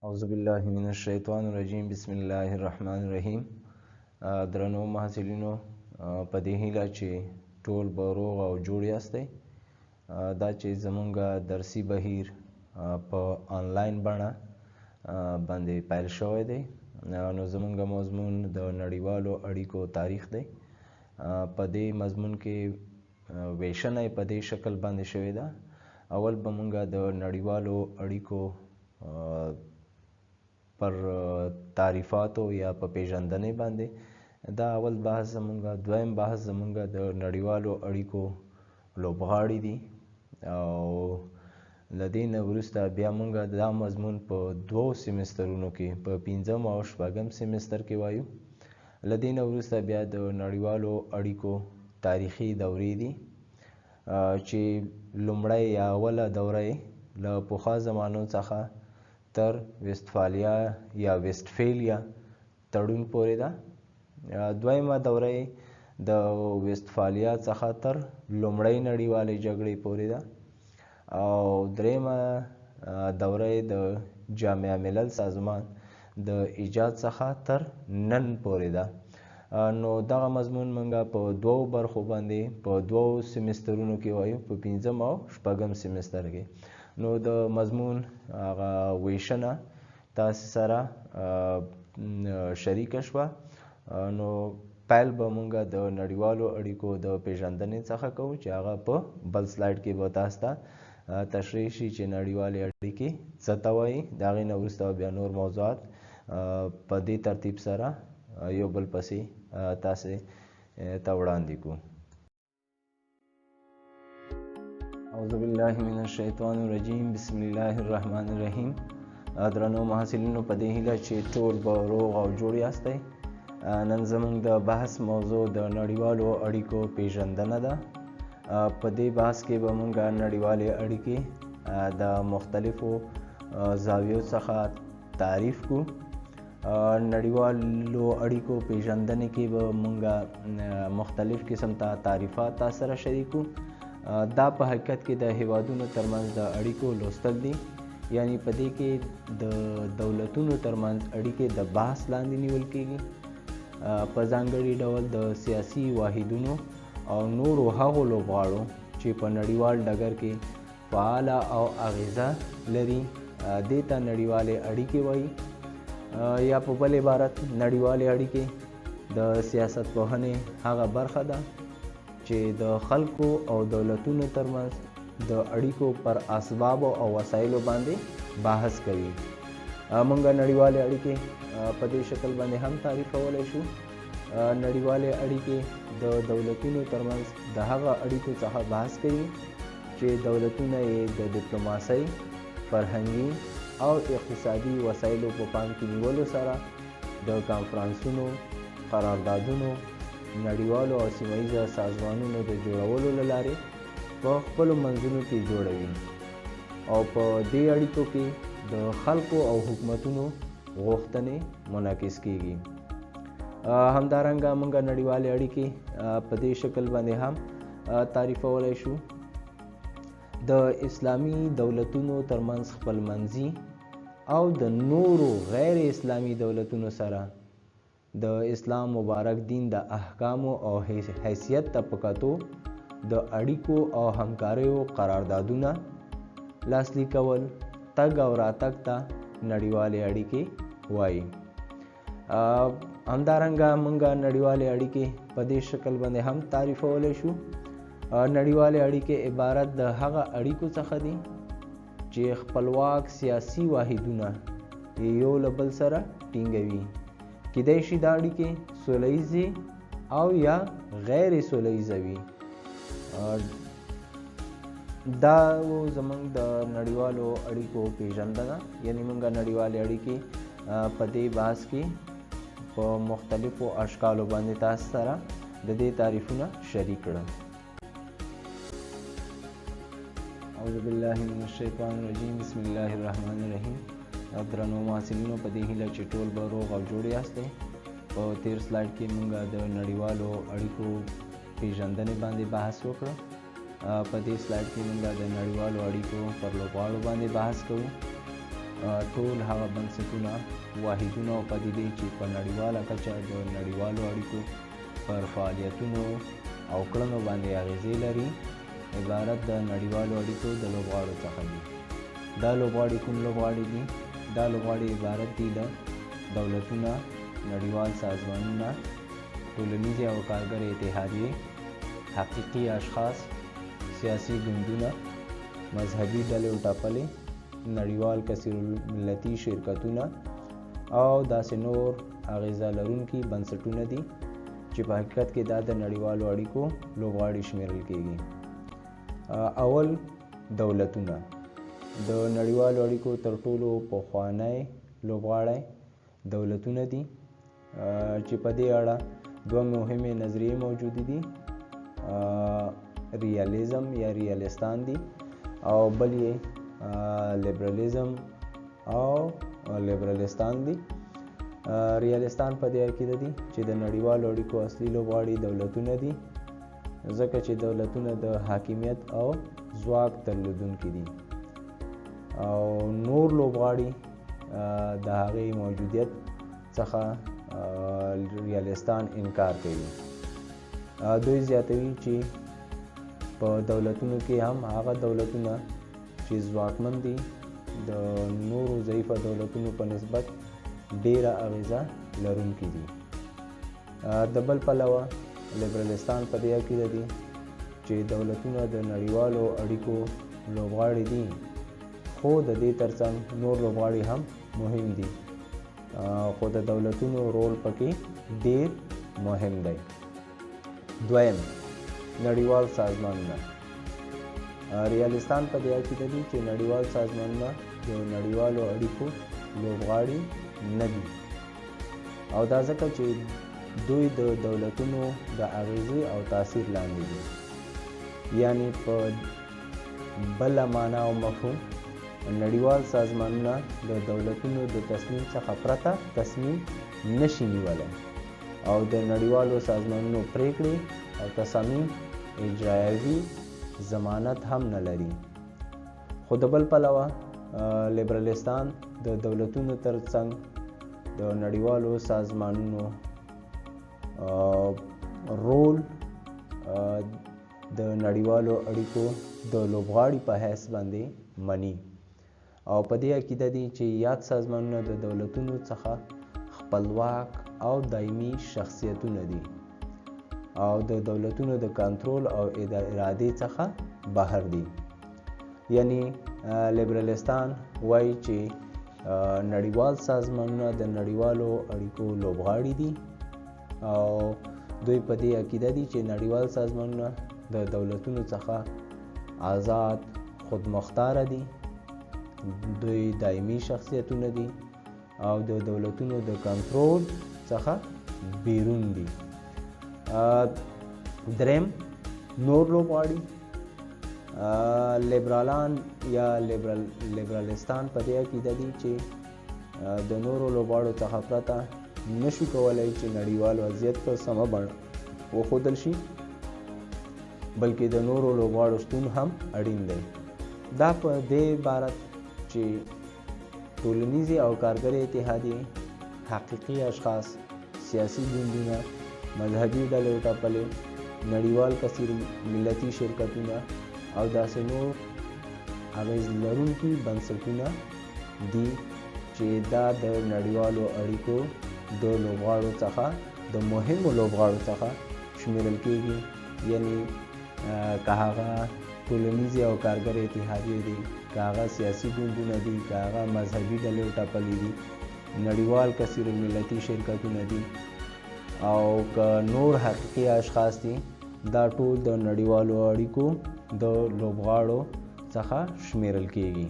اعوذ بالله من الشیطان الرجیم بسم الله الرحمن الرحیم. درنو محصلینو، په دې هیله چې ټول به روغ او جوړ یاستئ. دا چې زمونږ درسي بهیر په آنلاین بڼه باندې پیل شوی دی، نو زمونږ مضمون د نړیوالو اړیکو تاریخ دی. په دې مضمون کې ویشنه په دې شکل باندې شوې ده. اول به مونږ د نړیوالو اړیکو پر تعریفاتو یا په پیژندنې باندې دا اول بحث زمونږ. دویم بحث زمونږ د نړیوالو اړیکو لوبغاړي دي، او له دې نه وروسته بیا مونږ دا مضمون په دوو سیمسترونو کې په 5م او 6م سیمستر کې وایو. له دې نه وروسته بیا د نړیوالو اړیکو تاریخي دورې دي چې لومړی یا اوله دوره یې له پخوا زمانو څخه تر ویستفالیا یا ویستفیلیا تړون پورې ده. دویمه دوره یې د ویستفالیا څخه تر لومړۍ نړیوالې جګړې پورې ده، او دریمه دوره یې د جامع ملل سازمان د ایجاد څخه تر نن پورې ده. نو دغه مضمون موږ په دوو برخو باندې په دوو سیمسترونو کې وایو، په 5م او 6م سیمستر کې. نو د مضمون هغه ویشنه تاسو سره شریکه شوه. نو پیل به مونږ د نړیوالو اړیکو د پیژندنې څخه کوو چې هغه په بل سلایډ کې به تاسو ته تشریح شي چې نړیوالې اړیکې څه ته وایي. د هغې نه وروسته بیا نور موضوعات په دې ترتیب سره یو بل پسې تاسې ته وړاندې کړو. اعوذ بالله من الشیطان الرجیم بسم الله الرحمن الرحیم. درنو محصلینو، په دې هیله چې ټول به روغ او جوړ یاستئ. نن زموږ د بحث موضوع د نړیوالو اړیکو پیژندنه ده. په دې بحث کې به موږ نړیوالې اړیکې د مختلفو زاویو څخه تعریف کړو. نړیوالو اړیکو پیژندنې کې به موږ مختلف قسم ته تعریفات تاسو سره شریکو. دا په حقیقت کې د هیوادونو ترمنځ د اړیکو لوستل دي، یعنی په دې کې د دولتونو ترمنځ اړیکې د بحث لاندې نیول کېږي. په ځانګړي ډول د سیاسي واحدونو او نورو هغو لوبغاړو چې په نړیوال ډګر کې فعاله او اغیزه لري، دې ته نړیوالې اړیکې وایي. یا په بل عبارت نړیوالې اړیکې د سیاست پوهنې هغه برخه ده چې د خلکو او دولتونو ترمنځ د اړیکو پر اسبابو او وسایلو باندې بحث کوي. موږ نړیوالې اړیکې په دې شکل باندې هم تعریفولی شو. نړیوالې اړیکې د دولتونو ترمنځ د هغه اړیکو څخه بحث کوي چې دولتونه یې د ډیپلوماسۍ، فرهنګي او اقتصادي وسایلو په پام کې نیولو سره د کانفرانسونو، قراردادونو، نړیوالو او سیمهییزه سازمانونو د جوړولو له لارې په خپلو منځونو کې جوړوي، او په دې اړیکو کې د خلکو او حکومتونو غوښتنې منعکس کیږي. همدارنګه موږ نړیوالې اړیکې په دې شکل باندې هم تعریفولی شو. د اسلامي دولتونو ترمنځ خپلمنځي او د نورو غیر اسلامي دولتونو سره د اسلام مبارک دین د احکامو او حیثیت ته په کتو د اړیکو او همکاریو قراردادونه لاسلیک کول، تګ او راتګ ته نړیوالې اړیکې وایي. همدارنګه موږ نړیوالې اړیکې په دې شکل باندې هم تعریفولی شو. نړیوالې اړیکې عبارت د هغه اړیکو څخه دي چې خپلواک سیاسي واحدونه یو له بل سره ټینګوي. کیدای شي دا اړیکې سوله او یا غیر سوله وي. دا زموږ د نړیوالو اړیکو پیژندنه، یعنی موږ نړیوالې اړیکې په دې بحث کې په مختلفو اشکالو باندې تاسو سره د دې تعریفونه شریک کړل. اعوذ بالله من الشیطان الرجیم بسم الله الرحمن الرحیم. درنو محصلینو، په دې هیله چې ټول به روغ او جوړ یاستئ. په تیر سلایډ کې موږ د نړیوالو اړیکو پیژندنې باندې بحث وکړ. په دې سلایډ کې موږ د نړیوالو اړیکو پر لوبغاړو باندې بحث کوو. ټول هغه بنسټونه، واحدونه او پدیدې چې په نړیواله کچه د نړیوالو اړیکو پر فعالیتونو او کړنو باندې اغیزې لري عبارت د نړیوالو اړیکو د لوبغاړو څخه دي. دا لوبغاړي کوم لوبغاړي دي؟ دا لوبغاړي عبارت دي له دولتونه، نړیوال سازمانونه، ټولنیزې او کارګر اتحادیې، حقیقي اشخاص، سیاسي ګوندونه، مذهبي ډلې او ټاپلې، نړیوال کثیرالملتي شرکتونه او داسې نور اغیزه لرونکي بنسټونه دي چې په حقیقت کې دا د نړیوالو اړیکو لوبغاړي شمیرل کیږي. اول دولتونه د نړیوالو اړیکو تر ټولو پخوانی لوبغاړی دولتونه دي چې په دې اړه دوه مهمې نظریې موجودې دي. ریالیزم یا ریالستان دي او بل یې لیبرالیزم او لیبرالستان دي. ریالستان په دې عقیده دي چې د نړیوالو اړیکو اصلي لوبغاړي دولتونه دي ځکه چې دولتونه د حاکمیت او ځواک درلودونکي دي او نور لوبغاړي د هغې موجودیت څخه ریالستان انکار کوي. دوی زیاتوي چې په دولتونو کې هم هغه دولتونه چې ځواکمن دي د نورو ضعیفه دولتونو په نسبت ډیره اغیزه لرونکي دي. د بل پلوه لیبرالستان په دې عقیده دي چې دولتونه د نړیوالو اړیکو لوبغاړي دي خو د دې ترڅنګ نور لوبغاړي هم مهم دي خو د دولتونو رول پکې ډیر مهم دی. دویم نړیوال سازمانونه. ریالستان په دې عقیده دي چې نړیوال سازمانونه د نړیوالو اړیکو لوبغاړي نه دي او دا ځکه چې دوی د دولتونو د اغیزې او تاثیر لاندې دي. یعنی په بله معنا او مفهوم نړیوال سازمانونه د دولتونو د تصمیم څخه پرته تصمیم نشي نیولی او د نړیوالو سازمانونو پریکړې او تصامیم اجرایوي ضمانت هم نه لري. خو د بل پلوه لیبرالستان د دولتونو ترڅنګ د نړیوالو سازمانونو رول د نړیوالو اړیکو د لوبغاړي په حیث باندې مني او په دې عقیده دي چې یاد سازمانونه د دولتونو څخه خپلواک او دایمي شخصیتونه دي او د دولتونو د کنټرول او ارادې څخه بهر دي. یعنی لیبرالستان وایي چې نړیوال سازمانونه د نړیوالو اړیکو لوبغاړي دي او دوی په دې عقیده دي چې نړیوال سازمانونه د دولتونو څخه آزاد خودمختاره دي، دوی دایمي شخصیتونه دي او د دولتونو د کنټرول څخه بیرون دي. دریم نور لوبغاړي. لیبرالان یا لیبرالستان په دې عقیده دي چې د نورو لوبغاړو څخه پرته نشو کولای چې نړیوال وضعیت په سمه بڼه وښودل شي بلکې د نورو لوبغاړو شتون هم اړین دی. دا په دې عبارت چې ټولنیزې او کارګرې اتحادیې، حقیقي اشخاص، سیاسي ګوندونه، مذهبي ډلې او ټاپلې، نړیوال کثیر ملتي شرکتونه او داسې نور اغیز لرونکي بنسټونه دي چې دا د نړیوالو اړیکو د لوبغاړو څخه د مهمو لوبغاړو څخه شمیرل کیږي. یعنی که هغه ټولنیزې او کارګرې اتحادیې دي، که هغه سیاسي ګوندونه دي، که هغه مذهبي ډلې او ټاپلې دي، نړیوال کثیرالملتي شرکتونه دي او که نور حقیقي اشخاص دي، دا ټول د نړیوالو اړیکو د لوبغاړو څخه شمیرل کیږي.